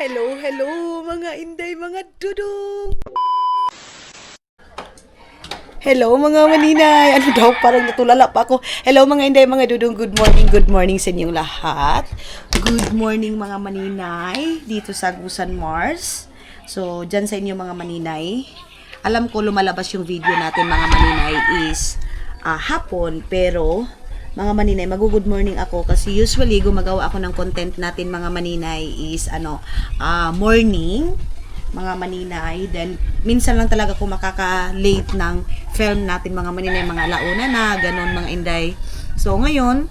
Hello, hello mga inday, mga dudong. Hello mga maninay. Ano daw, parang natulala pa ako. Hello mga inday, mga dudong. Good morning sa inyong lahat. Good morning mga maninay dito sa Agusan Mars. So, dyan sa inyo mga maninay. Alam ko lumalabas yung video natin mga maninay is hapon, pero mga maninay, mag-good morning ako kasi usually gumagawa ako ng content natin mga maninay is morning mga maninay, then minsan lang talaga ako makaka-late ng film natin mga maninay, mga launa na, ganun mga inday. So ngayon,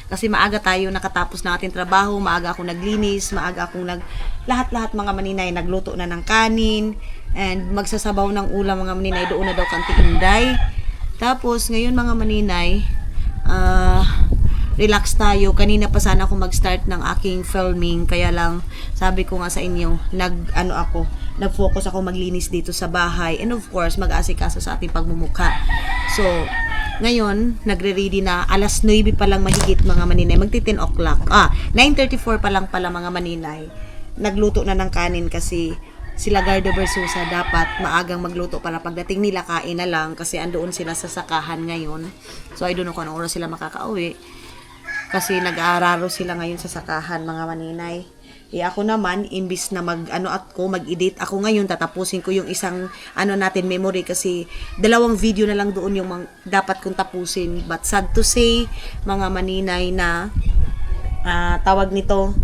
kasi maaga tayo nakatapos ng ating trabaho, maaga akong naglinis, maaga akong lahat-lahat mga maninay, nagluto na ng kanin, and magsasabaw ng ulam mga maninay, doon na daw kanti inday. Tapos ngayon mga maninay, relax tayo. Kanina pa sana ako mag-start ng aking filming, kaya lang sabi ko nga sa inyo, nag-focus ako maglinis dito sa bahay, and of course mag-asikaso sa ating pagmumukha. So ngayon nagre-ready na, alas 9 pa lang mahigit mga maninay, magti 10 o'clock, 9:34 pa lang pala mga maninay, nagluto na ng kanin kasi sila Gardo Versusa dapat maagang magluto para pagdating nila kain na lang kasi andoon sila sa sakahan ngayon. So I don't know kung anong oras sila makakauwi kasi nag-aararo sila ngayon sa sakahan mga maninay. Ako naman, imbis na mag-edit ako ngayon, tatapusin ko yung isang natin memory kasi dalawang video na lang doon yung dapat kong tapusin. But sad to say mga maninay na tawag nito,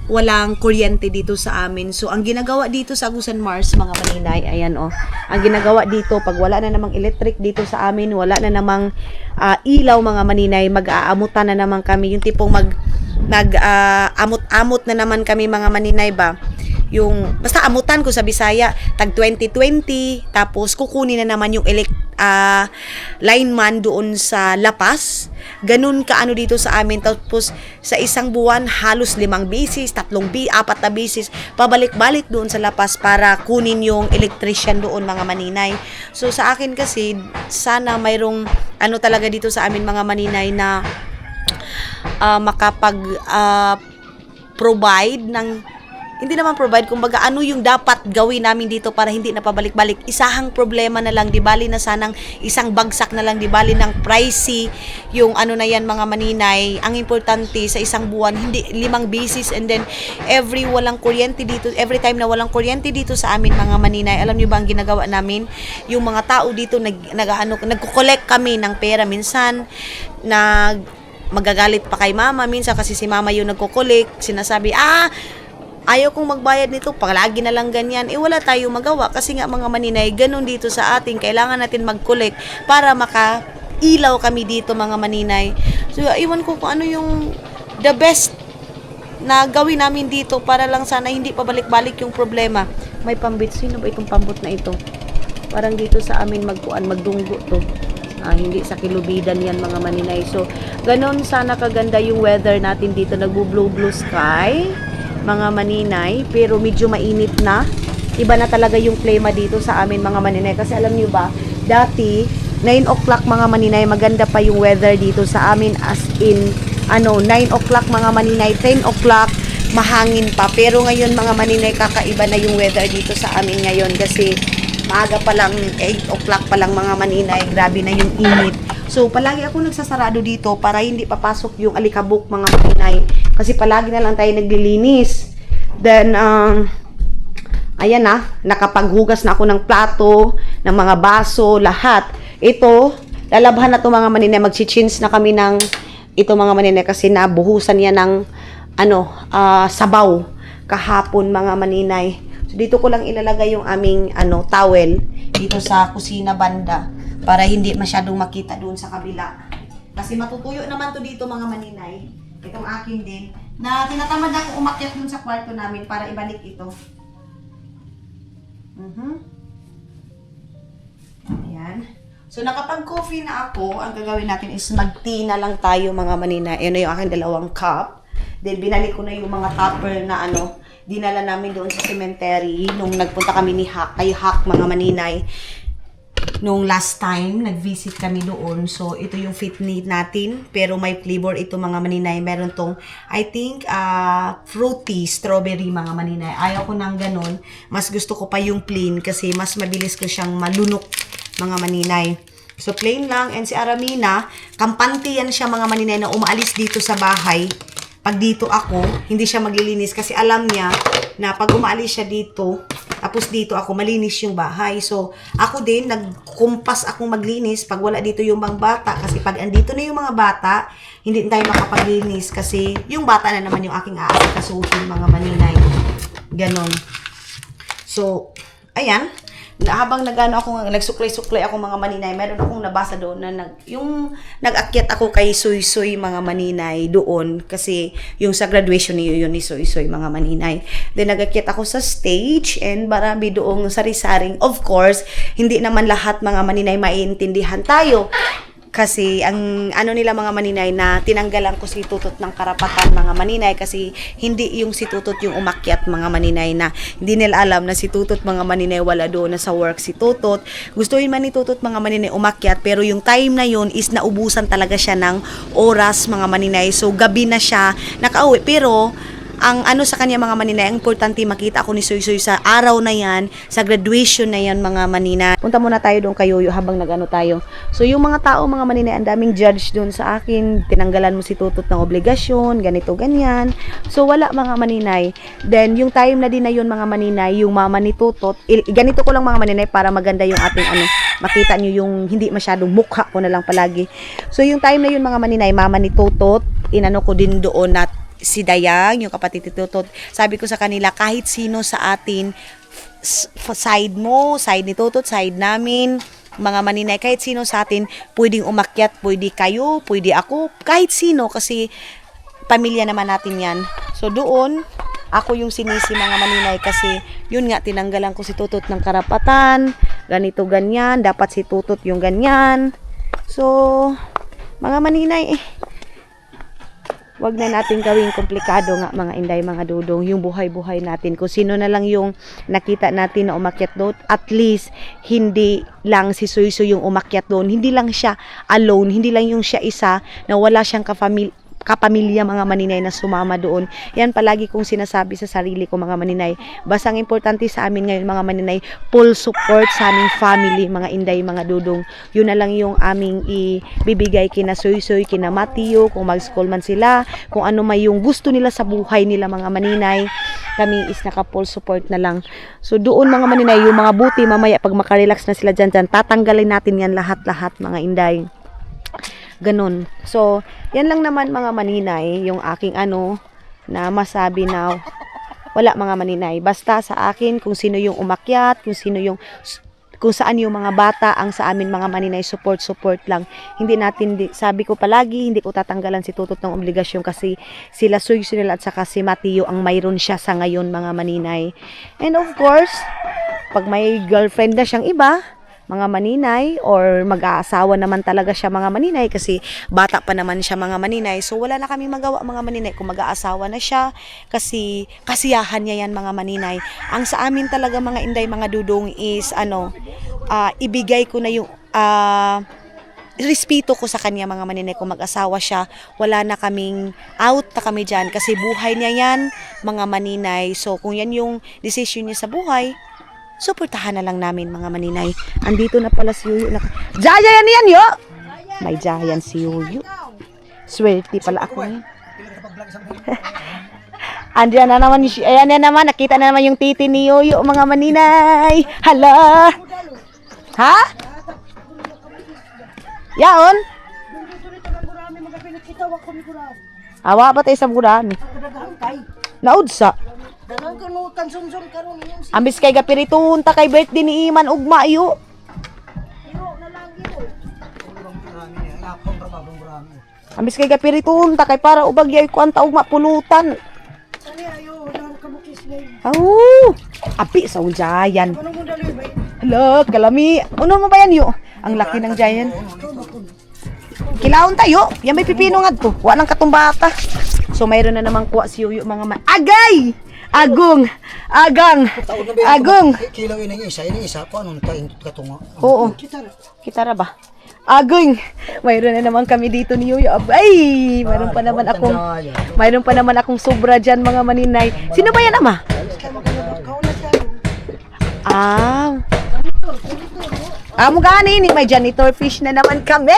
walang kuryente dito sa amin. So, ang ginagawa dito sa Agusan Mars, mga maninay, ayan ang ginagawa dito, pag wala na namang electric dito sa amin, wala na namang ilaw mga maninay, mag-aamutan na naman kami, yung tipong amot-amot na naman kami mga maninay ba, yung basta amutan ko sa Bisaya, tag 2020, tapos kukunin na naman yung lineman doon sa Lapas. Ganun dito sa amin. Tapos sa isang buwan halos 5 beses, 4 na beses pabalik-balik doon sa Lapas para kunin yung electrician doon mga maninay. So sa akin kasi sana mayroong talaga dito sa amin mga maninay na makapag provide ng, hindi naman provide, kumbaga yung dapat gawin namin dito para hindi na pabalik-balik. Isahang problema na lang, di bali na sanang isang bagsak na lang, di bali ng pricey yung na yan mga maninay. Ang importante sa isang buwan, hindi 5 beses, and then walang kuryente dito, every time na walang kuryente dito sa amin mga maninay, alam niyo ba ang ginagawa namin? Yung mga tao dito nagko-collect kami ng pera, minsan magagalit pa kay mama minsan kasi si mama yung nagko-collect, sinasabi ayaw kong magbayad nito, palagi na lang ganyan. Wala tayong magawa kasi nga mga maninay, ganun dito sa atin, kailangan natin mag-collect para makailaw kami dito mga maninay. So iwan ko kung ano yung the best na gawin namin dito para lang sana hindi pabalik-balik yung problema. May pambit, sino ba itong pambot na ito? Parang dito sa amin magdunggo to. Hindi sa kilubidan yan mga maninay. So ganun sana kaganda yung weather natin dito, nagbo-blue sky mga maninay, pero medyo mainit na. Iba na talaga yung klima dito sa amin mga maninay, kasi alam nyo ba, dati 9 o'clock mga maninay, maganda pa yung weather dito sa amin, as in 9 o'clock mga maninay, 10 o'clock mahangin pa. Pero ngayon mga maninay, kakaiba na yung weather dito sa amin ngayon kasi maaga pa lang, 8 o'clock pa lang mga maninay, grabe na yung init. So palagi ako nagsasarado dito para hindi papasok yung alikabok mga maninay, kasi palagi na lang tayo naglilinis. Then ayan nakapaghugas na ako ng plato, ng mga baso, lahat. Ito, lalabhan na to mga maninay, magchi-chins na kami ng ito mga maninay kasi nabuhusan yan ng sabaw kahapon mga maninay. So dito ko lang ilalagay yung aming towel dito sa kusina banda para hindi masyadong makita doon sa kabila. Kasi matutuyo naman to dito mga maninay. Itong akin din, na tinatamad ako umakyat dun sa kwarto namin para ibalik ito. Ayan. So nakapag-coffee na ako, ang gagawin natin is mag-tea na lang tayo mga maninay. Ayan na yung aking 2 cup. Then binalik ko na yung mga tupper na dinala namin doon sa cemetery nung nagpunta kami kay Hack mga maninay. nung last time, nag-visit kami doon. So, ito yung fit need natin. Pero may flavor ito mga maninay. Meron tong, I think, fruity, strawberry mga maninay. Ayaw ko ng ganun. Mas gusto ko pa yung plain kasi mas mabilis ko siyang malunok mga maninay. So, plain lang. And si Aramina, kampante yan siya mga maninay na umaalis dito sa bahay. Pag dito ako, hindi siya maglilinis kasi alam niya na pag umaalis siya dito, tapos dito ako, malinis yung bahay. So, ako din, nagkumpas akong maglinis pag wala dito yung mga bata. Kasi pag andito na yung mga bata, hindi tayo makapaglinis kasi yung bata na naman yung aking aasikasuhin mga maninay. Ganon. So, ayan. Habang nagsuklay-suklay ako mga maninay, meron akong nabasa doon na nag-akyat ako kay Soy mga maninay doon kasi yung sa graduation niyo yun ni Soy mga maninay. Then nag-akyat ako sa stage and marami doong sari-saring. Of course, hindi naman lahat mga maninay maiintindihan tayo. Kasi ang ano nila mga maninay na tinanggalan ko si Tutot ng karapatan mga maninay kasi hindi yung si Tutot yung umakyat mga maninay na hindi nila alam na si Tutot mga maninay wala doon na sa work si Tutot. Gustuin man ni Tutot mga maninay umakyat pero yung time na yun is naubusan talaga siya ng oras mga maninay. So gabi na siya nakauwi pero ang ano sa kanya mga maninay, ang importante makita ako ni Soy sa araw na yan, sa graduation na yan mga maninay. Punta muna tayo doon kay Yoyo habang nag-ano tayo. So yung mga tao mga maninay, ang daming judge doon sa akin, tinanggalan mo si Tutot ng obligasyon, ganito, ganyan. So wala mga maninay. Then yung time na din na yun mga maninay, yung mama ni Tutot, ganito ko lang mga maninay para maganda yung ating ano, makita nyo yung hindi masyadong mukha ko na lang palagi. So yung time na yun mga maninay, mama ni Tutot, inano ko din doon na si Dayang, yung kapatid ni Tutot, sabi ko sa kanila, kahit sino sa atin, side mo, side ni Tutot, side namin, mga maninay, kahit sino sa atin, pwedeng umakyat, pwede kayo, pwede ako, kahit sino, kasi pamilya naman natin yan. So doon, ako yung sinisi mga maninay kasi yun nga, tinanggalan ko si Tutot ng karapatan, ganito, ganyan, dapat si Tutot yung ganyan. So, mga maninay, wag na natin gawing komplikado nga mga inday, mga dudong, yung buhay-buhay natin. Kung sino na lang yung nakita natin na umakyat doon, at least hindi lang si Soy yung umakyat doon. Hindi lang siya alone, hindi lang yung siya isa na wala siyang kapamilya mga maninay na sumama doon. Yan palagi kong sinasabi sa sarili ko mga maninay. Basta ang importante sa amin ngayon mga maninay, full support sa aming family mga inday, mga dudong. Yun na lang yung aming ibibigay kina Soy, kina Matthew, kung mag-school man sila, kung ano may yung gusto nila sa buhay nila mga maninay. Kami is naka full support na lang. So doon mga maninay, yung mga buti mamaya pag makarelax na sila dyan, tatanggalin natin yan lahat-lahat mga inday. Ganon. So, yan lang naman mga maninay, yung aking ano, na masabi na wala mga maninay. Basta sa akin, kung sino yung umakyat, kung saan yung mga bata, ang sa amin mga maninay, support lang. Hindi natin, sabi ko palagi, hindi ko tatanggalan si Tutot ng obligasyon kasi sila Soy at saka si Mateo ang mayroon siya sa ngayon mga maninay. And of course, pag may girlfriend na siyang iba, mga maninay, or mag-aasawa naman talaga siya mga maninay kasi bata pa naman siya mga maninay, so wala na kami magawa mga maninay kung mag-aasawa na siya kasi kasiyahan niya yan mga maninay. Ang sa amin talaga mga inday, mga dudong is ibigay ko na yung respeto ko sa kanya mga maninay. Kung mag-asawa siya, wala na kaming out na kami dyan kasi buhay niya yan mga maninay. So kung yan yung decision niya sa buhay, suportahan na lang namin mga maninay. Andito na pala si Yuyu. Jaya yan yo! May Jayan si Yuyu. Swerte pala ako ngayon. Andiyan na naman, ayan na naman, nakita na naman yung titi ni Yuyu mga maninay. Hala! Ha? Yaon? Awa ba tayo sa gurami? Naudsa. Ambis kay gapiritun ta kay birthday ni Iman ugma iyo. Ambis kay gapiritun ta kay para ubag yay ko anta ugma pulutan. Oh, api sa Jayan. Hello, kalami. Uno mo ba yan yo? Ang laki ng Jayan. Kilaon tayo. Yan may pipino nga to. Walang katumbata. So mayroon na namang kuha si Yuyu mga agay! Agong. Agang. Taon na ba Agong. Kilaw ini isa ko anong taing katunga. Oo. Kita ra ba? Agong. Mayroon na naman kami dito ni Yuyo. Ay, mayroon pa naman akong sobra diyan mga maninay. Sino ba yan, ama? Amo gani ni may janitor fish na naman kami.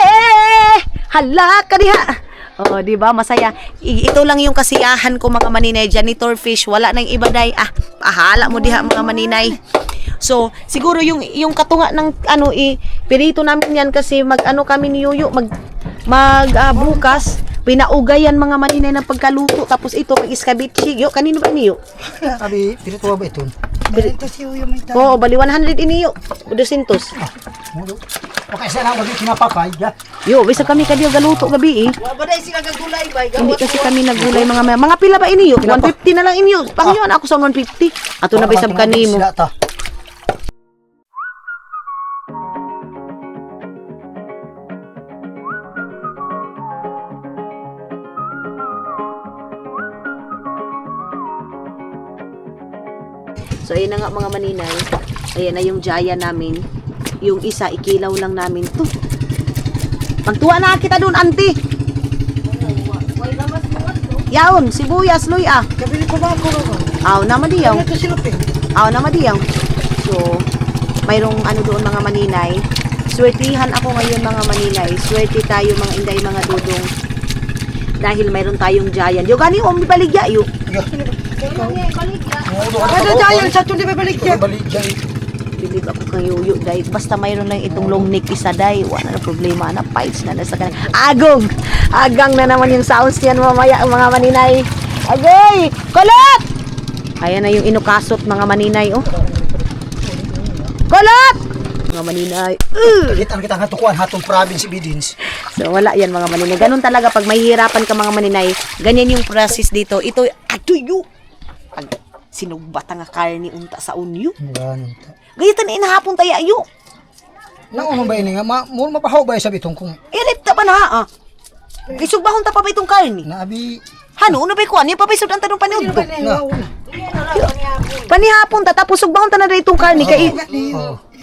Hala ka diha. Oh, di ba? Masaya. Ito lang yung kasiyahan ko mga maninay, janitor fish. Wala nang iba day. Pahala mo diha mga maninay. So, siguro yung katunga ng pirito namin yan kasi kami ni Yuyo bukas pinaugayan mga maninay ng pagkaluto tapos ito pag iskabichi. Yo, kanino ba niyo? Abi, pirito ba ito? Ito si Uyo may tayo. Oo, bali 100 iniyo. 200. Mudo. Okay, sana wag kinapapay. Yo, bisa kami kadiyo galuto gabi eh. Wabaday sila gagulay ba? Hindi kasi kami nagulay mga pila ba iniyo? 150 na lang iniyo. Pangyon ako sa 150. Ato na bisab kanimo. So ayun na nga mga maninay. Ayan na yung jaya namin. Yung isa ikilaw lang namin to. Magtuwa na kita doon, auntie. Yaon, sibuyas, luy ah. Kabili ko ba ako ro? Aw na madiyaw. Ito si Lupe. Aw na madiyaw. So, mayroong doon mga maninay. Swertihan ako ngayon mga maninay. Swerte tayo mga inday mga dudong. Dahil mayroon tayong giant. Yo gani o baligya yo. Kada dayan sa tuloy balik siya. Bilib ako kang Yuyo dahil basta mayroon lang itong long neck isa dahil wala na problema na fights na nasa kanila. Agang na naman yung sounds niyan mamaya mga maninay. Agoy! Kulot! Ayan na yung inukasot mga maninay oh. Kulot! Mga maninay. Kita nga tukuan hatong province Bidins. So wala yan mga maninay. Ganun talaga pag may hirapan ka mga maninay. Ganyan yung process dito. Ito, atuyo. Sinugbata nga karni unta sa unyo. Ganun ta. Gayitan inahapon tayo ayo. Naon ba ini nga mo mapahaw ba sa bitong kung Ilip ta pa na Isugbahon ta pa ba itong karni? naabi Hano, una ba ikuan? Yung papaisod ang tanong paniod ko. na. Panihapon ta, tapos sugbahon ta na rin itong karni. Kay,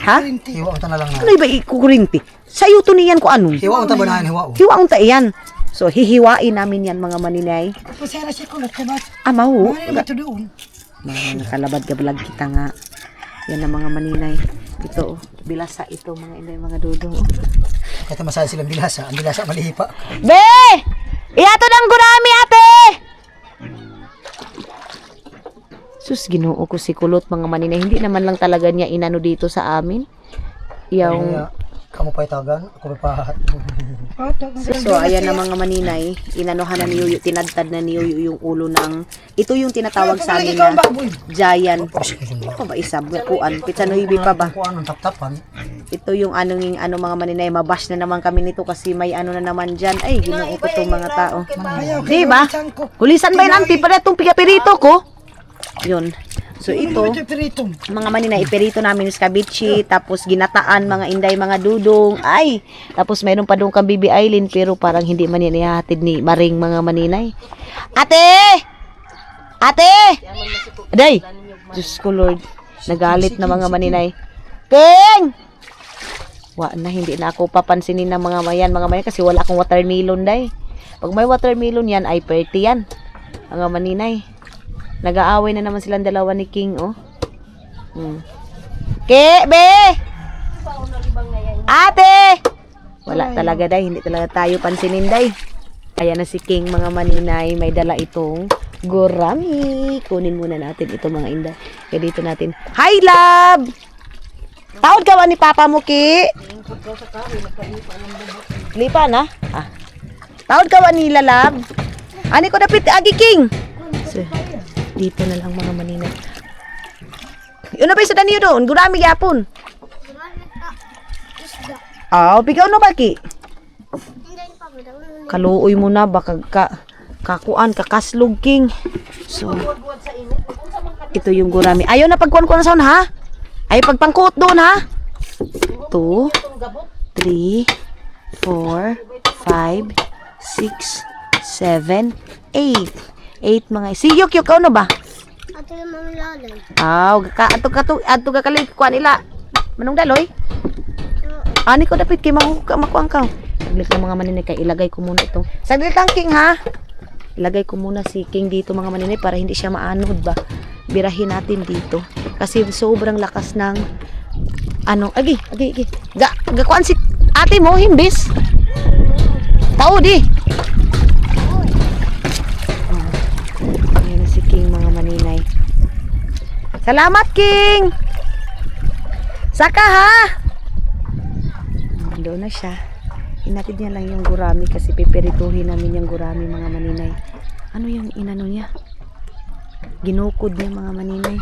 ha? Hiwa ta na lang na. Ano ba ikukurinti? Sa iyo to niyan ko anong? Hiwa ta ba na hiwa? Hiwaon ta iyan. So, hihiwain namin yan mga maninay. Pasara si kulot ba? Amaw. Ano ba to doon? Mga nakalabad ka vlog kita nga. Yan ang mga maninay. Ito, bilasa ito mga inday mga dudong. Kaya masahe silang bilasa. Ang bilasa malihipa. Be! Iyato ng gurami ate! Sus, ginoo ko si Kulot mga maninay. Hindi naman lang talaga niya inano dito sa amin. Yung... Kamu pa itagan, ako pa pahat. So, ayan na mga maninay. Inanohan na ni Yuyo, tinadtad na ni Yuyo yung ulo ng... Ito yung tinatawag sa amin na giant. Ano ba isab? Kuan, pizza no hibi pa ba? Kuan ang tap-tapan. Ito yung mga maninay. Mabash na naman kami nito kasi may ano na naman dyan. Ay, ginoo ko itong mga tao. Di ba? Kulisan ba yun, auntie? Para itong pirito ko. Yun. So ito, mga maninay, iperito namin yung scabichi, tapos ginataan, mga inday, mga dudong, ay, tapos mayroon pa doon kang Bibi Aileen, pero parang hindi man yan ihahatid ni Maring mga maninay. Ate! Ate! Aday! Diyos ko Lord, nagalit na mga maninay. King! Na, hindi na ako papansinin ng mga mayan kasi wala akong watermelon day. Pag may watermelon yan, ay perti yan. Mga maninay. Nag-aaway na naman silang dalawa ni King, oh. Be! Ate! Wala talaga, day. Hindi talaga tayo pansinin, day. Ayan na si King, mga maninay. May dala itong gurami. Kunin muna natin ito, mga inday. Kaya dito natin. Hi, love! Tawad ka ba ni Papa mo, Ki? Lipa na? Tawad ka ba nila, love? Ani ko dapit, Agi King! So, dito na lang mga maninay. Yun na ba isa daniyo doon? Gurami yapon. Pigaw na baki. Kaluoy mo na baka kakuan kakaslog King. So ito yung gurami. Ayaw na pagkuan ko na saon ha? Ay pagpangkuot doon ha? 2 3 4 5 6 7 8 8 mga siyok yung na ba? Ato yung mga lalay. Ato ka kalit kuha nila. Manong daloy? Ani ko dapat kay makuang ka. Saglit lang mga maninay kay ilagay ko muna ito. Saglit lang King ha. Ilagay ko muna si King dito mga maninay para hindi siya maanod ba. Birahin natin dito. Kasi sobrang lakas ng agi. Gakuan si ate mo himbis. Tao di. Ayan na si King mga maninay. Salamat King. Saka ha. Doon na siya. Inatid niya lang yung gurami kasi pipirituhin namin yung gurami mga maninay. Ano yung inano niya? Ginukod niya mga maninay.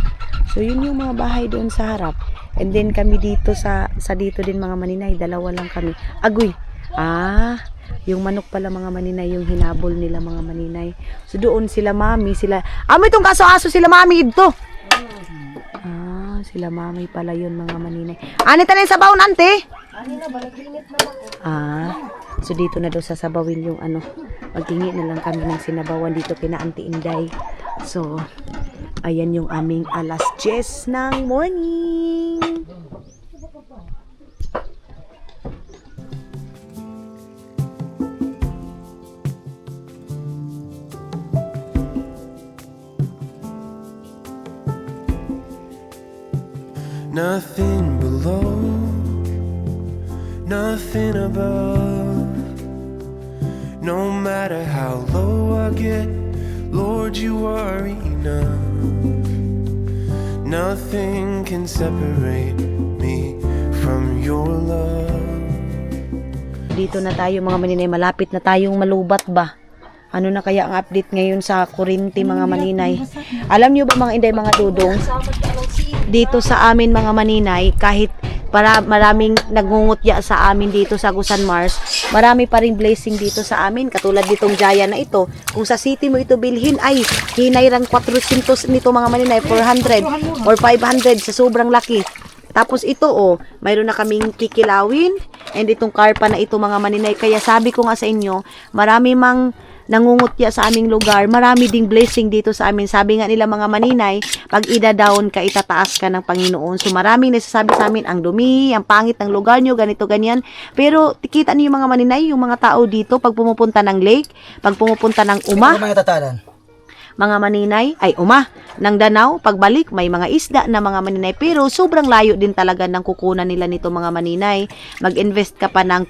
So yun yung mga bahay doon sa harap. And then kami dito sa dito din mga maninay. Dalawa lang kami. Agoy. Yung manok pala mga maninay yung hinabol nila mga maninay. So doon sila mami, may itong kaso-aso sila mami ito. Sila mami pala yun mga maninay. Anita na yung sabaw nante? So dito na daw sasabawin yung maghingi na lang kami ng sinabawan dito kina Auntie Inday. So ayan yung aming alas 10 ng morning. Nothing below, nothing above. No matter how low I get, Lord, you are enough. Nothing can separate me from your love. Dito na tayo mga maninay, malapit na tayong malubat ba? Ano na kaya ang update ngayon sa Kurinti mga maninay? Alam nyo ba mga inday mga dudong? Dito sa amin mga maninay, kahit para maraming nagngungutya sa amin dito sa Agusan Mars, marami pa rin blessing dito sa amin. Katulad ditong Jaya na ito. Kung sa city mo ito bilhin, ay hinayran 400 nito mga maninay, 400 or 500 sa sobrang laki. Tapos ito mayroon na kaming kikilawin and itong karpa na ito mga maninay. Kaya sabi ko nga sa inyo, marami mang nangungutya sa aming lugar, marami ding blessing dito sa amin. Sabi nga nila mga maninay, pag ida-down ka, itataas ka ng Panginoon. So maraming nasasabi sa amin, ang dumi, ang pangit ng lugar nyo, ganito, ganyan. Pero tikita niyo yung mga maninay, yung mga tao dito, pag pumupunta ng lake, pag pumupunta ng mga maninay, ng Danau, pagbalik, may mga isda na mga maninay, pero sobrang layo din talaga ng kukunan nila nito mga maninay. Mag-invest ka pa ng,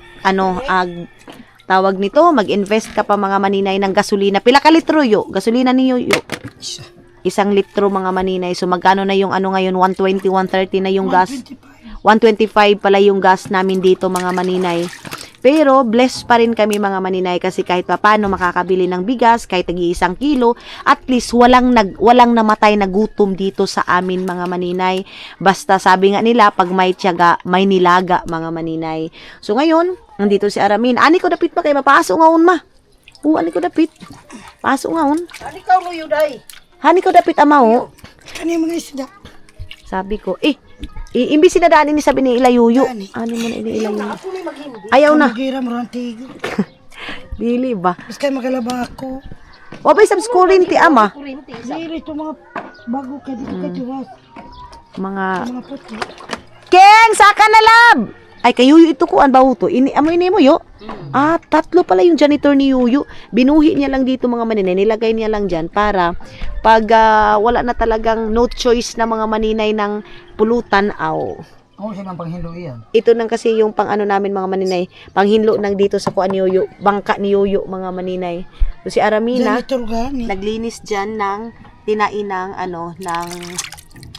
tawag nito, mag-invest ka pa mga maninay ng gasolina. Pila ka litro gasolina niyo 1 litro mga maninay. So magkano na yung ngayon, 120, 130 na yung gas. 125 pala yung gas namin dito mga maninay. Pero blessed pa rin kami mga maninay kasi kahit paano makakabili ng bigas, kahit tagi-1 kilo, at least walang namatay na gutom dito sa amin mga maninay. Basta sabi nga nila, pag may tiyaga, may nilaga mga maninay. So ngayon, nandito si Aramin. Ani ko dapit pa kay mapaso ngaon ma. Ani ko dapit. Paso ngaon. Ani ka luyo day. Hani ko dapit amao. Kani mga isda. Sabi ko, imbis na daanin ni sabi ni Ilayuyo. Ano mo na Ilayuyo? Ayaw na. Magira mo ron tigo. Dili ba? Mas kayo magalaba ako. Wabay sa Kurinti ama. Dili ito mga bago ka dito ka tiwas. Mga puti. Keng, saka na lab. Ay kay Yuyo ito ko an bawo to. Amoy ni mo yo. 3 pala yung janitor ni Yuyo. Binuhi niya lang dito mga maninay, nilagay niya lang diyan para pag wala na talagang no choice na mga maninay ng pulutan Siya panghinlo iyan. Ito nang kasi yung pang namin mga maninay, panghinlo nang dito sa kuan ni Yuyo, bangka ni Yuyo mga maninay. So si Aramina naglinis diyan ng tinainang ng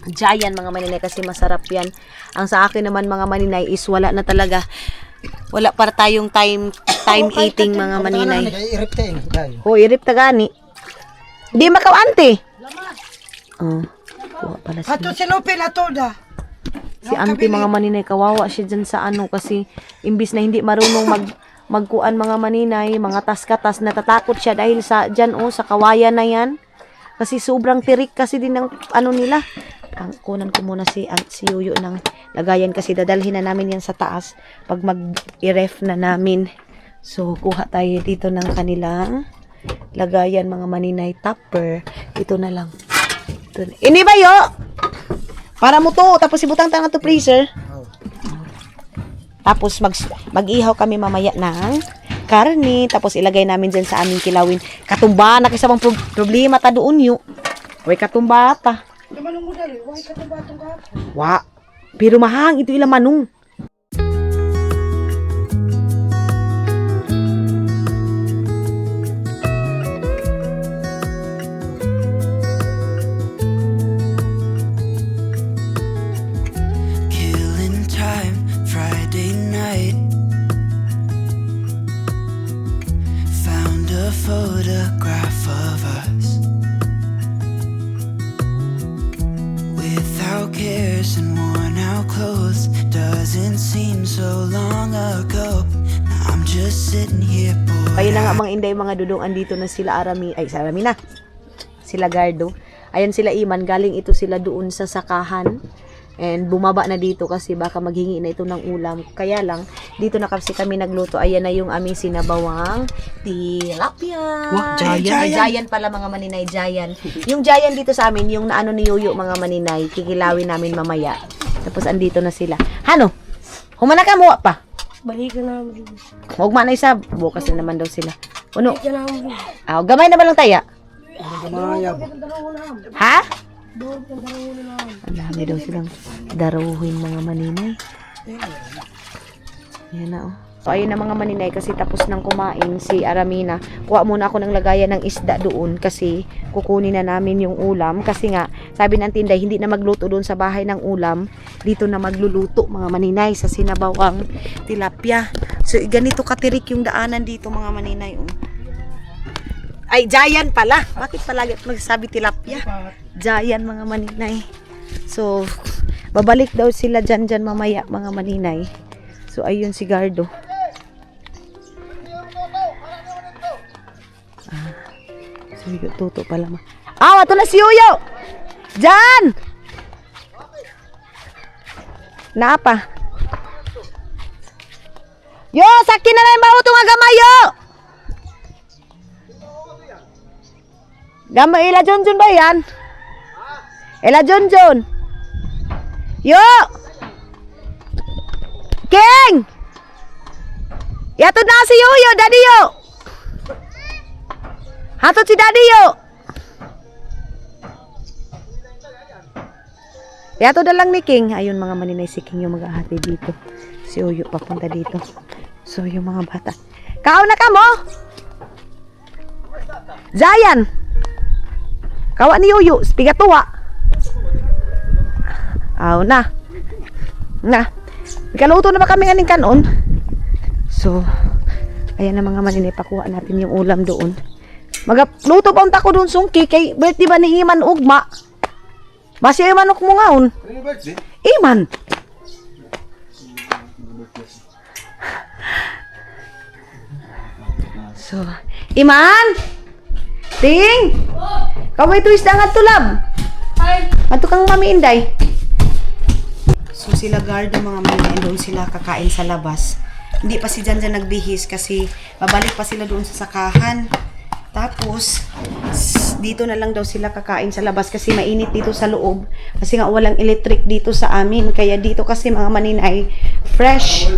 Giant mga maninay kasi masarap yan. Ang sa akin naman mga maninay is wala na talaga. Wala para tayong time eating mga maninay. Irip ta gani. Di makaw ante. Kuha pala siya. Ato si Lupe na to da. Si auntie mga maninay, kawawa siya dyan sa kasi imbis na hindi marunong magkuan mga maninay, mga tas-katas, natatakot siya dahil sa dyan sa kawayan na yan. Kasi sobrang tirik kasi din ng nila. Kunan ko muna si Yuyo ng lagayan kasi dadalhin na namin yan sa taas pag mag-i-ref na namin. So kuha tayo dito ng kanilang lagayan mga maninay tupper. Ito na lang. Ini ba yo? Para mo to, tapos ibutang tangan to freezer. Tapos mag-ihaw kami mamaya ng karne, tapos ilagay namin dyan sa aming kilawin. Katumba na kasi bang problema ta doon yo. Way katumba ta. Naman ang modal, why ka na ba itong kahapon? Wa. Pero mahang ito ila manong. Killing time, Friday night. Found a photograph of us without cares and worn out clothes. Doesn't seem so long ago. Now I'm just sitting here bored. Ayun na nga mga inday, mga dudong, andito na sila sa Arami na. Sila Gardo. Ayan sila Iman, galing ito sila doon sa sakahan. And bumaba na dito kasi baka maghingi na ito ng ulam. Kaya lang, dito na kasi kami nagluto. Ayan na yung aming sinabawang tilapia. Wah, giant. Ay, giant pala mga maninay, giant. Yung giant dito sa amin, yung naano ni Yoyo mga maninay, kikilawin namin mamaya. Tapos andito na sila. Hano? Humana ka mo pa? Balikan na mo. Huwag man na isa. Bukas na naman daw sila. Uno. Balikan na mo. Gamay na ba lang taya? Mayab. Ha? Doon ka dalawa na lang. Ang dami daw silang daruhin mga maninay. Yan na oh. So ayun na mga maninay kasi tapos nang kumain si Aramina. Kuha muna ako ng lagayan ng isda doon kasi kukunin na namin yung ulam. Kasi nga sabi ng tinday hindi na magluto doon sa bahay ng ulam. Dito na magluluto mga maninay sa sinabawang tilapia. So ganito katirik yung daanan dito mga maninay oh. Ay, giant pala. Bakit palagi magsasabi tilapia? Giant mga maninay. So, babalik daw sila dyan mamaya mga maninay. So, ayun si Gardo. Si Yuyo, tuto pala. Ito na si Yuyo! Dyan! Naapa? Yo, sakin na na yung baho ito nga gamay, yo! Gamay, ila Junjun ba yan? Ila Junjun. Yo! King! Yatod na si Yoyo, Daddy yo! Hatod si Daddy yo! Yatod na lang ni King. Ayun mga maninay, si King yung mag-ahati dito. Si Yoyo papunta dito. So yung mga bata. Kao na ka mo? Zayan! Kawa ni Yoyo, spigatuwa. Aw na. Ikaluto na ba kami nganing kanon? So, ayan na mga maninay, pakuha natin yung ulam doon. Magluto pa unta ko doon sungki kay birthday ba ni Iman ugma? Basi Iman ug mo ngaon. Iman. So, Iman! Ting! Kaway tuwis na nga tulab. Ato kang Mami Inday. So sila Gardo mga maninay doon sila kakain sa labas. Hindi pa si Janjan nagbihis kasi babalik pa sila doon sa sakahan. Tapos dito na lang daw sila kakain sa labas kasi mainit dito sa loob. Kasi nga walang electric dito sa amin. Kaya dito kasi mga maninay fresh.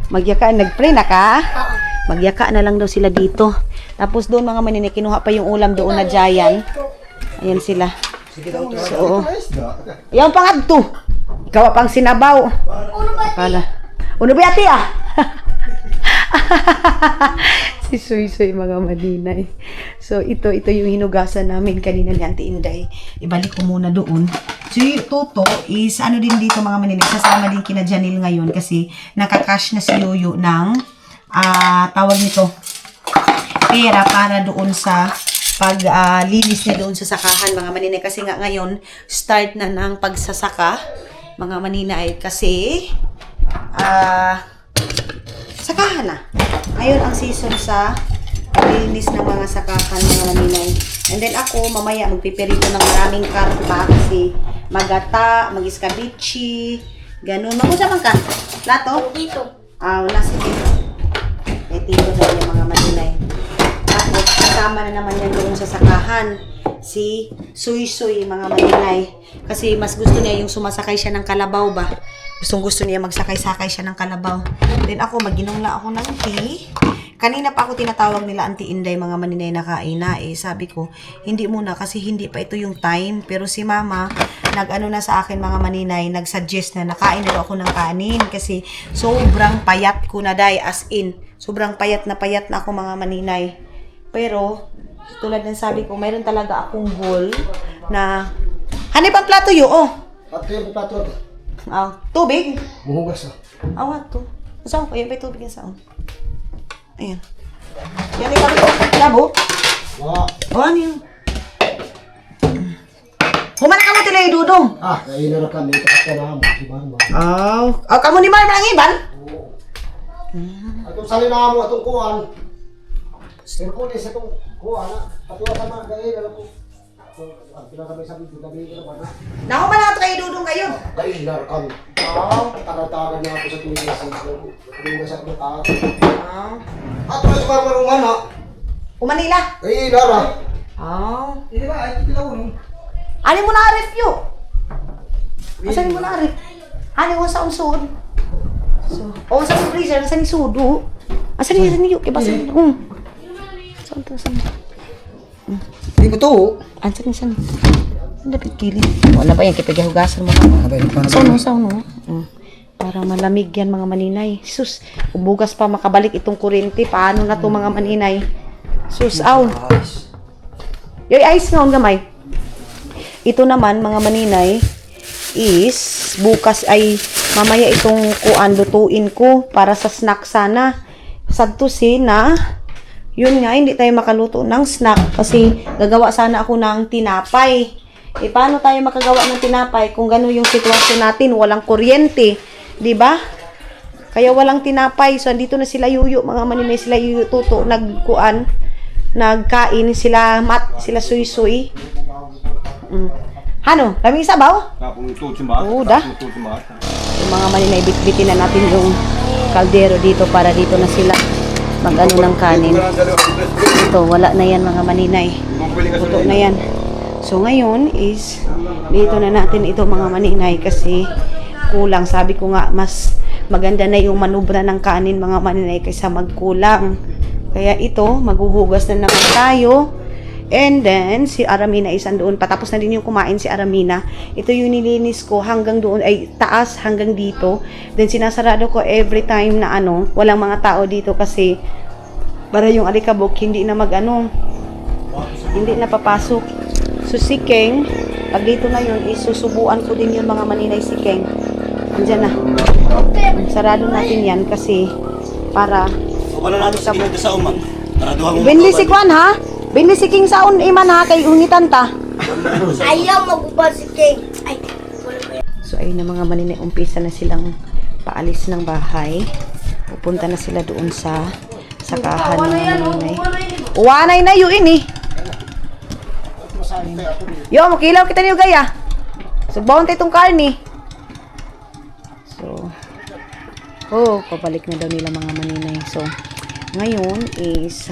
Magyaka, nagpray na ka? Magyaka na lang daw sila dito. Tapos doon mga maninay, kinuha pa yung ulam doon na giant. Ayan sila. So, yung pangadto. Ikaw pang sinabaw. Pala. Uno ba yati ah? Si Soy mga maninay. So, ito yung hinugasan namin kanina ni Auntie Inday. Ibalik ko muna doon. So, yung Toto is, ano din dito mga maninay, sasama din kina Janil ngayon kasi nakakash na si Yoyo ng, tawag nito, pera para doon sa paglinis niya doon sa sakahan mga maninay. Kasi nga ngayon, start na ng pagsasaka mga maninay kasi, sakahan na. Ngayon ang season sa paglinis ng mga sakahan mga maninay. And then ako, mamaya magpipirito ng maraming karpa kasi magata, mag-iskabichi, ganun. Magusa man ka? Lato? Dito. Nasa dito. Tito daw yung mga maninay. Tapos, kasama na naman yan doon sa sakahan. si Suy Suy, mga maninay. Kasi mas gusto niya yung sumasakay siya ng kalabaw ba. Gusto niya magsakay-sakay siya ng kalabaw. Then ako, mag-inom ako ng tea. Kanina pa ako tinatawag nila Auntie Inday, mga maninay na kaina. Sabi ko, hindi muna kasi hindi pa ito yung time. Pero si mama, nag-ano na sa akin mga maninay, nag-suggest na nakain na ako ng kanin. Kasi sobrang payat ko na day, as in. Sobrang payat na ako mga maninay. Pero, tulad ng sabi ko, mayroon talaga akong goal na, hanip ang plato yun, oh. Plato. Tubig. Muhugas ah. Awat to. Saan ko? Yan pa yung tubig yan saan? Ayan. Yan yung labo. O, ano yun? Humana ka mo tilay dudong. Kailan na kami. Kapag na mo. Kamu ni Mar ng iban? Atong salina mo, atong kuhan. Pero kung sa itong kuhan, patuwa sa mga gaya, alam ko. Pinakabay sa video, gabi ka naman. Nakuha na ito kayo dudong kayo. Kailan kami. Taratagan niya ako sa tuwing na sa kumataas. Ato na sa kamarungan ha. Manila. Kailan ha. Hindi ba? Ay, pinaunin. Ano mo na review? Asan mo na review? Ano mo sa unsod? Sa freezer, asan ni sudo? Asan ni yung ibasa mo? Saan? Hindi ko to. Saan? Ang dapat kilid. Wala ba yan? Kipigahugasan mo na. Saan mo? Para malamig yan mga maninay. Sus, bugas pa makabalik itong kuryente. Paano na to mga maninay? Sus, aw. Yoy, ice nga gamay. Ito naman mga maninay is bukas ay mamaya itong lutuin ko para sa snack sana. Sadto na yun nga, hindi tayo makaluto ng snack kasi gagawa sana ako ng tinapay. Paano tayo makagawa ng tinapay kung gano'n yung sitwasyon natin, walang kuryente, di ba? Kaya walang tinapay. So, andito na sila Yuyo, mga maninay, sila Yuyo Tuto, nagkain, sila Mat, sila Suy Suy. Hano, lamig sabaw? Oo, da. Yung mga maninay, bitbitin na natin yung kaldero dito para dito na sila mag-ano ng kanin. Ito, wala na yan mga maninay. Luto na yan. So, ngayon is, dito na natin ito mga maninay kasi kulang. Sabi ko nga, mas maganda na yung manubra ng kanin mga maninay kaysa magkulang. Kaya ito, maghuhugas na naman tayo. And then, si Aramina is andoon. Patapos na din yung kumain si Aramina. Ito yung nilinis ko hanggang doon, ay taas hanggang dito. Then, sinasarado ko every time na walang mga tao dito kasi para yung alikabok hindi na hindi na papasok. So, si Keng, pag dito na yun, isusubuan ko din yung mga maninay si Keng. Andyan na. Sarado natin yan kasi para alikabok. Binli si Kwan ha? Binli si King saon iman ha, kay ungitan ta. Ayaw magubad si King. Ay, so ayun na mga maninay, umpisa na silang paalis ng bahay. Pupunta na sila doon sa sakahan ng mga maninay. Wanay na yun eh. Yo, makilaw kita niyo gaya. Sugbawon tayo itong karni. So, pabalik na daw nila mga maninay. So, ngayon is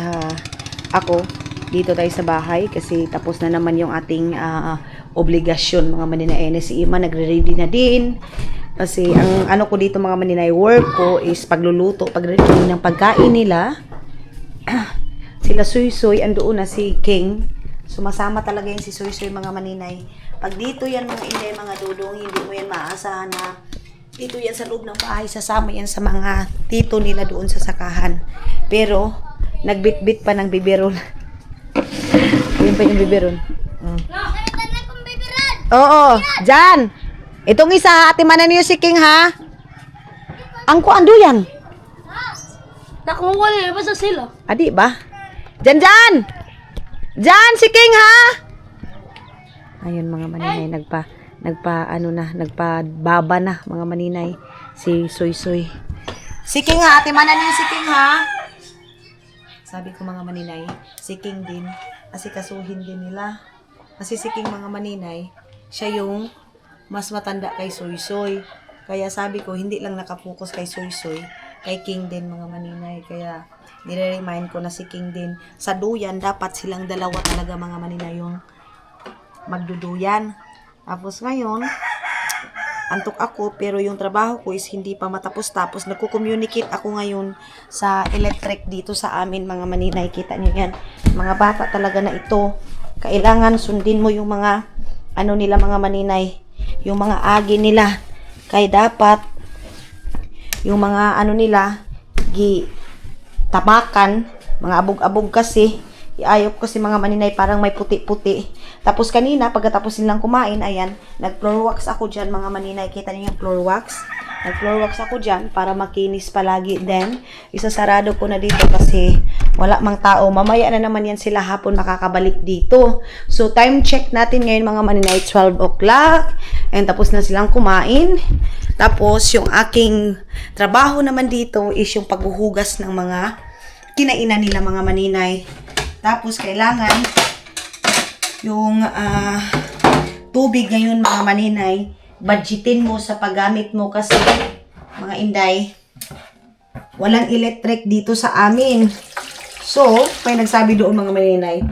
ako, dito tayo sa bahay kasi tapos na naman yung ating obligasyon mga maninay. Si Ima nagre-ready na din kasi ang ko dito mga maninay, work ko is pagluluto, pag-ready ng pagkain nila. Sila Suy Suy, andoon na si King. Sumasama talaga yan si Suy Suy mga maninay. Pag dito yan mga inday, mga dudong, hindi mo yan maaasahan na dito yan sa loob ng bahay, sasama yan sa mga tito nila doon sa sakahan. Pero nagbitbit pa ng biberol. Yun pa yung biberon. Oo, dyan. Itong isa, ate manan niyo si King ha. Ang kuando yan. nakuha nila ba sa sila? Adi ba? Dyan! Dyan si King ha. Ayun mga maninay, nagpababa na mga maninay. Si Suy Suy. Si King ha, ate manan niyo si King ha. Sabi ko mga maninay, si King din, asikasuhin din nila. Kasi si King mga maninay, siya yung mas matanda kay Suy Suy. Kaya sabi ko, hindi lang nakapokus kay Suy Suy, kay King din mga maninay. Kaya nire-remind ko na si King din. Sa duyan, dapat silang dalawa talaga mga maninay yung magduduyan. Tapos ngayon, antok ako pero yung trabaho ko is hindi pa matapos-tapos. Nagko-communicate ako ngayon sa electric dito sa amin, mga maninay. Kita nyo yan. Mga bata talaga na ito. Kailangan sundin mo yung mga ano nila, mga maninay. Yung mga agi nila. Kaya dapat yung mga ano nila tapakan, mga abog-abog kasi. Ayaw ko kasi mga maninay parang may puti-puti. Tapos kanina, pagkatapos nilang kumain, ayan, nag-floor wax ako dyan mga maninay. Kita niyo yung floor wax? Nag-floor wax ako dyan para makinis palagi. Then, isasarado ko na dito kasi wala mang tao. Mamaya na naman yan sila hapon makakabalik dito. So, time check natin ngayon mga maninay, 12 o'clock. And tapos na silang kumain. Tapos, yung aking trabaho naman dito is yung paghuhugas ng mga kinainan nila mga maninay. Tapos, kailangan yung tubig ngayon mga maninay, budgetin mo sa paggamit mo kasi mga inday, walang electric dito sa amin. So, may nagsabi doon mga maninay,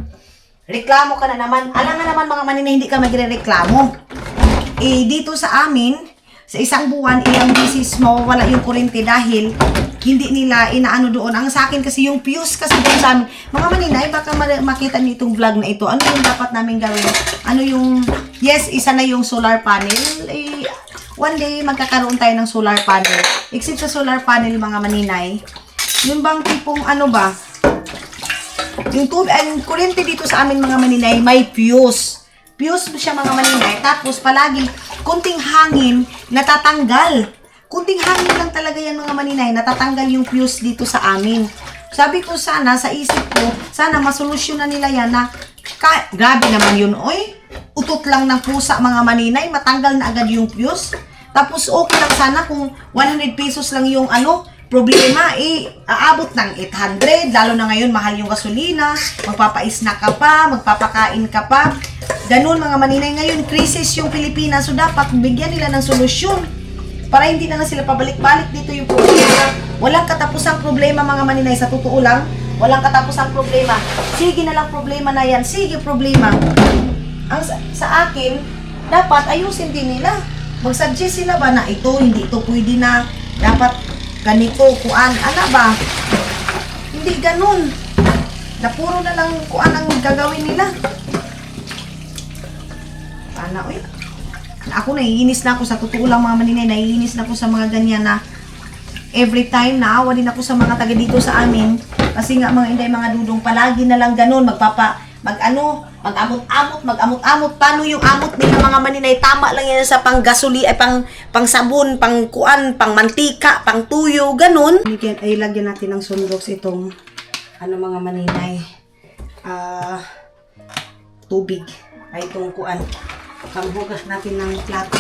reklamo ka na naman. Alam nga naman mga maninay, hindi ka magre-reklamo. Dito sa amin, sa isang buwan, ilang beses mo wala yung kuryente dahil hindi nila inaano doon. Ang sa akin kasi yung fuse kasi doon sa amin. Mga maninay, baka makita niyo itong vlog na ito. Ano yung dapat namin gawin? Ano yung, yes, isa na yung solar panel. One day, magkakaroon tayo ng solar panel. Except sa solar panel, mga maninay, yung bang tipong ano ba? Yung kuryente dito sa amin, mga maninay, may fuse. Fuse siya mga maninay. Tapos palagi, kunting hangin, natatanggal. Kunting hangin lang talaga yan mga maninay. Natatanggal yung fuse dito sa amin. Sabi ko sana, sa isip ko, sana masolusyon na nila yan na, grabe naman yun, oy. Utot lang ng pusa mga maninay, matanggal na agad yung fuse. Tapos okay lang sana kung 100 pesos lang yung ano, problema, aabot ng 800, lalo na ngayon, mahal yung gasolina, magpapa-snack ka pa, magpapakain ka pa. Ganun mga maninay, ngayon, krisis yung Pilipinas, so dapat bigyan nila ng solusyon para hindi na lang sila pabalik-balik dito yung problema. Walang katapusang problema mga maninay, sa totoo lang, walang katapusang problema. Sige na lang problema na yan, sige problema. Ang sa akin, dapat ayusin din nila. Mag-suggest sila ba na ito, hindi ito pwede na, dapat ganito, kuan, ano ba? Hindi ganun. Na puro na lang kuan ang gagawin nila. Sana, uy. Ako naiinis na ako, sa totoo lang mga maninay, naiinis na ako sa mga ganyan na every time naawa din ako sa mga taga dito sa amin. Kasi nga mga inday, mga dudong, palagi na lang ganun, mag-amot-amot. Paano yung amot nila mga maninay? Tama lang yan sa pang-gasoli, ay pang-sabon, pang-kuan, pang-mantika, pang-tuyo, ganun. Ay, lagyan natin ng sunbox itong, ano mga maninay, tubig. Ay, itong kuan. Panghugas natin ng plato.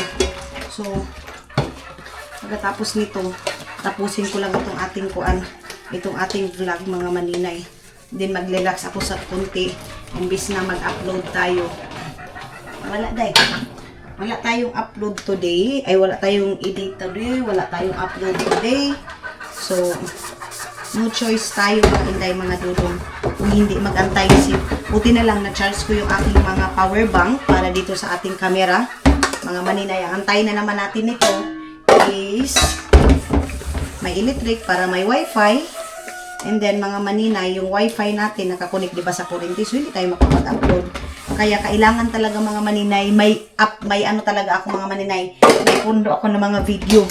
So, pagkatapos nito, tapusin ko lang itong ating kuan, itong ating vlog mga maninay. Then mag-relax ako sa kunti. Imbis na mag-upload tayo. Wala tayong upload today. Ay wala tayong edit today. Wala tayong upload today. So, no choice tayo mga inday mga dudong. Kung hindi mag-antay buti na lang na-charge ko yung aking mga power bank para dito sa ating camera. Mga maninay, ang antay na naman natin nito is may electric para may wifi. And then mga maninay, yung wifi natin nakakunik diba sa kuryente, so hindi tayo makapag-upload. Kaya kailangan talaga mga maninay, may ano talaga ako mga maninay, may pundo ako ng mga video.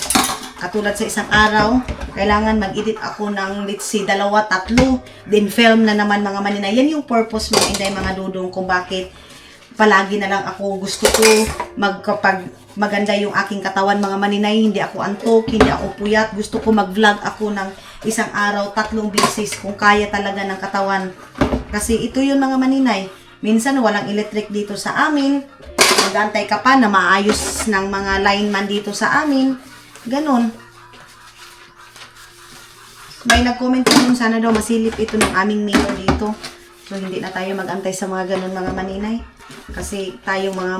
Katulad sa isang araw, kailangan mag-edit ako ng let's say 2-3, then film na naman mga maninay. Yan yung purpose mga inday mga dudong kung bakit palagi na lang ako gusto ko kapag maganda yung aking katawan mga maninay, hindi ako antok, hindi ako puyat, gusto ko mag-vlog ako ng isang araw 3 beses kung kaya talaga ng katawan. Kasi ito yun mga maninay, minsan walang electric dito sa amin, mag-antay ka pa na maayos ng mga lineman dito sa amin, ganun. May nag-comment kung sana daw masilip ito ng aming mayor dito. So hindi na tayo mag-antay sa mga ganun mga maninay. Kasi tayong mga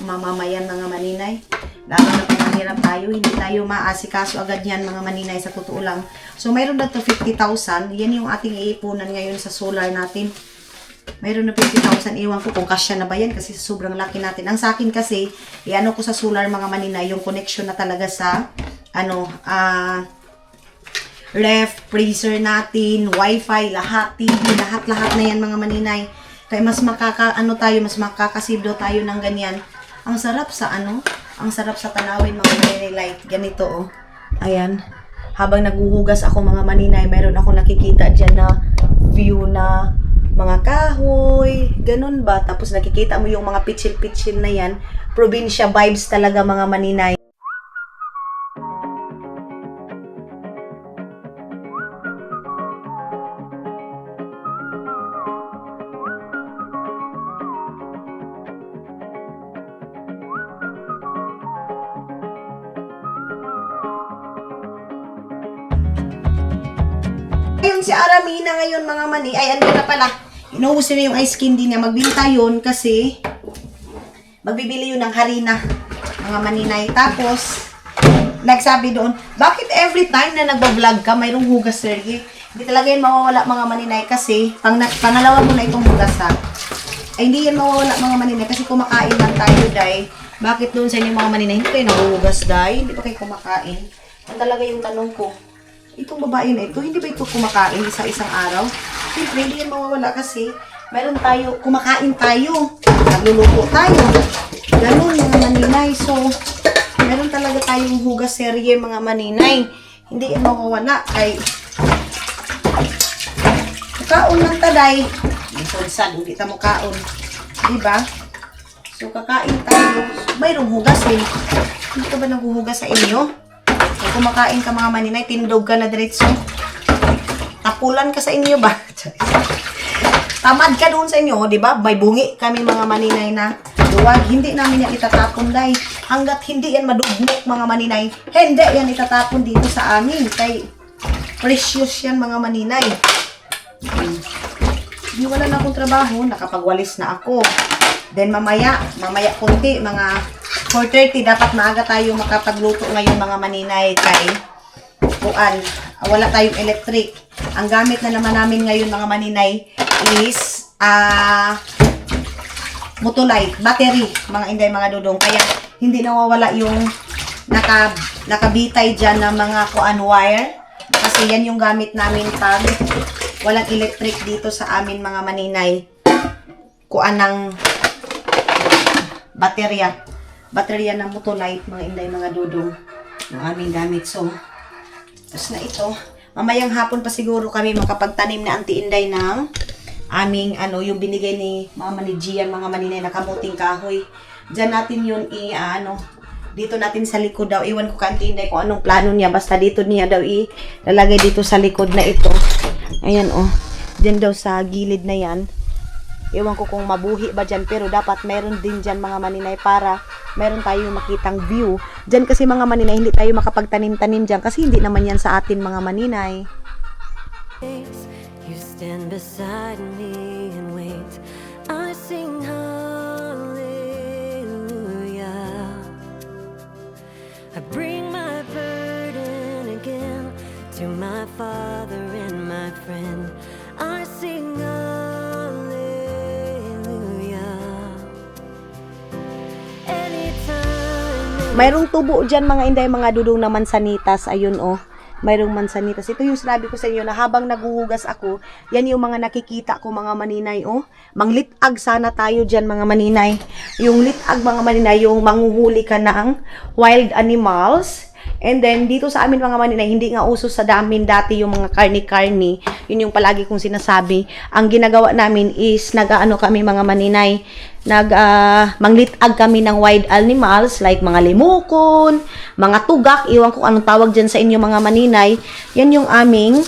mamamayan mga maninay, lalo na kung mahirap tayo, hindi tayo maasikaso agad yan mga maninay sa totoo lang. So mayroon na to 50,000, yan yung ating iipunan ngayon sa solar natin. Mayroon na 50,000. Iwan ko kung kasya na ba yan kasi sobrang laki natin. Ang sa akin kasi, iano ko sa solar mga maninay, yung connection na talaga sa, ref, freezer natin, wifi, lahat, TV, lahat na yan mga maninay. Kaya mas mas makakasibdo tayo ng ganyan. Ang sarap sa ang sarap sa tanawin mga maninay, like ganito oh. Ayan. Habang naguhugas ako mga maninay, mayroon ako nakikita dyan na view na mga kahoy, ganun ba? Tapos nakikita mo yung mga pitsil-pitsil na yan. Probinsya vibes talaga mga maninay. Ayun si Aramina ngayon mga mani. Ay, ano na pala. Inuubos na yung ice candy niya. Magbinta yun kasi magbibili yun ng harina. Mga maninay. Tapos, nagsabi doon, bakit every time na nagbablog ka, mayroong hugas, Sergey? Hindi talaga yun mawawala mga maninay kasi pangalawa mo na itong hugas ha. Ay, hindi yan mawawala mga maninay kasi kumakain lang tayo, day. Bakit doon sa inyo mga maninay? Hindi kayo nahuhugas, day. Hindi pa kayo kumakain. Yan talaga yung tanong ko. Itong babae na ito, hindi ba ito kumakain sa isang araw? Siyempre, hindi yan mawawala kasi meron tayo, kumakain tayo, nagluluto tayo. Ganun mga maninay. So, meron talaga tayong hugas serye mga maninay. Hindi yan mawawala. Ay, kaon ng taday. May sonsan, hindi ta mo kaon. Diba? So, kakain tayo. Mayroong hugas eh. Hindi ka ba naghuhugas sa inyo? Kung kumakain ka mga maninay, tindog ka na diretso. Tapulan ka sa inyo ba? Tamad ka doon sa inyo, di ba? May bungi kami mga maninay na duwag. Hindi namin yan itatapon, day. Hanggat hindi yan madugmok mga maninay, hindi yan itatapon dito sa amin. Kay precious yan mga maninay. Hindi wala na akong trabaho, nakapagwalis na ako. Then mamaya konti, mga 4:30, dapat maaga tayo makapagluto ngayon mga maninay kay wala tayong electric. Ang gamit na naman namin ngayon mga maninay is Motolite, battery, mga inday, mga dudong. Kaya hindi nawawala yung nakabitay dyan na mga wire. Kasi yan yung gamit namin pag walang electric dito sa amin mga maninay. Ng baterya ng Motolite, mga inday, mga dudong, yung aming gamit. So, tapos na ito. Mamayang hapon pa siguro kami makapagtanim na Auntie Inday ng aming, yung binigay ni Mama ni Gian, mga maninay, na kamuting kahoy. Diyan natin yun dito natin sa likod daw. Iwan ko ka Auntie Inday kung anong plano niya. Basta dito niya daw ilalagay dito sa likod na ito. Ayan Diyan daw sa gilid na yan. Ewan ko kung mabuhi ba dyan, pero dapat meron din dyan mga maninay para meron tayong makitang view. Dyan kasi mga maninay, hindi tayo makapagtanim-tanim dyan kasi hindi naman yan sa atin mga maninay. You stand beside me and wait. I sing hallelujah. I bring my burden again to my Father and my friend. I sing mayroong tubo dyan mga inday, mga dudong na mansanitas. Ayun mayroong mansanitas. Ito yung sinabi ko sa inyo na habang naguhugas ako, yan yung mga nakikita ko mga maninay. Manglitag sana tayo dyan mga maninay. Yung litag mga maninay, yung manghuhuli ka ng wild animals. And then, dito sa amin mga maninay, hindi nga uso sa damin dati yung mga karni-karni. Yun yung palagi kong sinasabi. Ang ginagawa namin is, kami mga maninay, manglitag kami ng wild animals, like mga limukon, mga tugak, iwan ko anong tawag dyan sa inyo mga maninay. Yan yung aming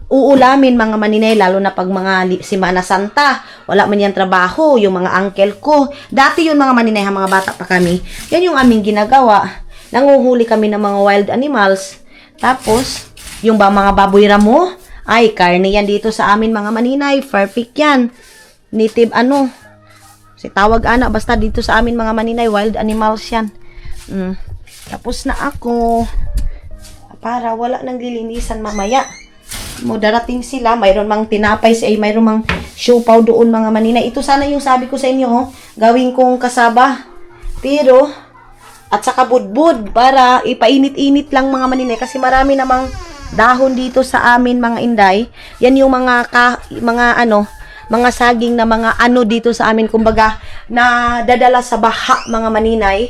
uulamin mga maninay, lalo na pag mga Semana Santa. Wala man yan trabaho, yung mga uncle ko. Dati yun mga maninay, mga bata pa kami. Yan yung aming ginagawa. Nanguhuli kami ng mga wild animals. Tapos, yung mga baboy ramo, ay, karne yan dito sa amin mga maninay. Perfect yan. Native si tawag basta dito sa amin mga maninay, wild animals yan. Tapos na ako. Para wala nang lilinisan mamaya. Darating sila, mayroon mang tinapay, mayroon mang siopaw doon mga maninay. Ito sana yung sabi ko sa inyo, oh, gawin kong kasaba. Pero, at saka budbud para ipainit-init lang mga maninay kasi marami namang dahon dito sa amin mga inday. Yan yung mga saging na mga ano dito sa amin, kumbaga na dadala sa baha mga maninay.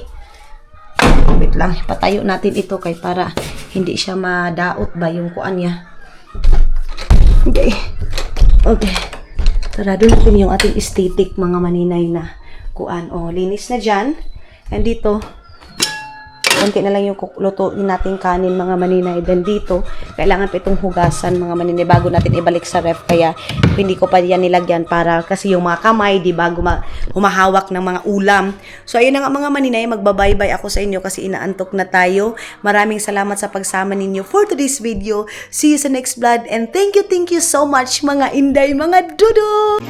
Wait lang, patayo natin ito kay para hindi siya madaot ba yung kuan niya. Okay. Okay. Sarado natin yung ating aesthetic mga maninay na kuan. Oh, linis na dyan. And dito, konti na lang yung lutuin natin kanin mga maninay. Then dito, kailangan pa itong hugasan mga maninay bago natin ibalik sa ref. Kaya hindi ko pa yan nilagyan para kasi yung mga kamay, di bago humahawak ng mga ulam. So ayun na nga mga maninay, magbabaybay ako sa inyo kasi inaantok na tayo. Maraming salamat sa pagsama ninyo for today's video. See you sa next vlog and thank you so much mga inday, mga dudo!